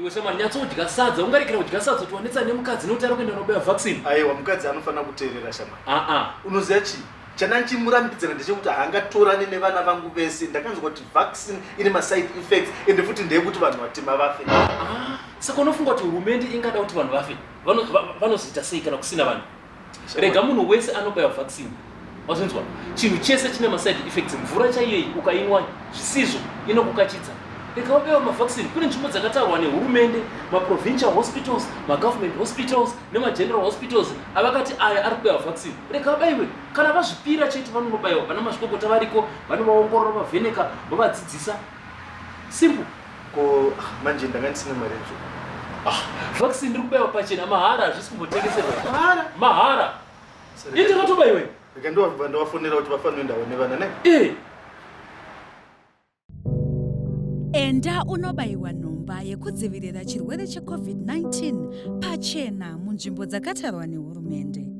iwe sema nyatsodya sadza ungarekera kudya sadza kuti wanetsa nemukadzi nokuti ari kuenda nobaya vaccine. Aiwa mukadzi anofanira kuteerera shama. Unoziva chii chananchimurambidzana ndechekuti haangatorane nevana vangu vese. Ndakanzwa kuti vaccine ine maside effects ende futi ndeyekuti vanhu vatema vafe. Saka unofunga kuti hurumende ingada kuti vanhu vafe vanozoita sei kana kusina vanhu? Rega munhu wese anobaya vaccine. Wazvinzwa? Chinhu chese chine maside effects. Mvura chaiyoyi ukainwa zvisizvo inokukachidza. Rega wabaiwa mavaccine. Kune nzvimbo dzakatarwa nehurumende, maprovincial hospitals, magovernment hospitals nemageneral hospitals avakati aya ari kubaiwa vaccine. Rega wabaiwe. Kana vazvipira chete vanonobaiwa. Vana mazvikokota variko, vanovaongorora, vavheneka, vavadzidzisa. Simple. Ko manje ndangandisina mari yacho. Vaccine ndiri kubaiwa pachena mahara, hazvisi kumbotengeserwa. Mahara. Inde vatobaiwe. Rega ndovafonera kuti vafanire kuendawo nevana ne? Enda unobaiwa nhomba yekudzivirira chirwere cheCovid-19 pachena munzvimbo dzakatarwa nehurumende.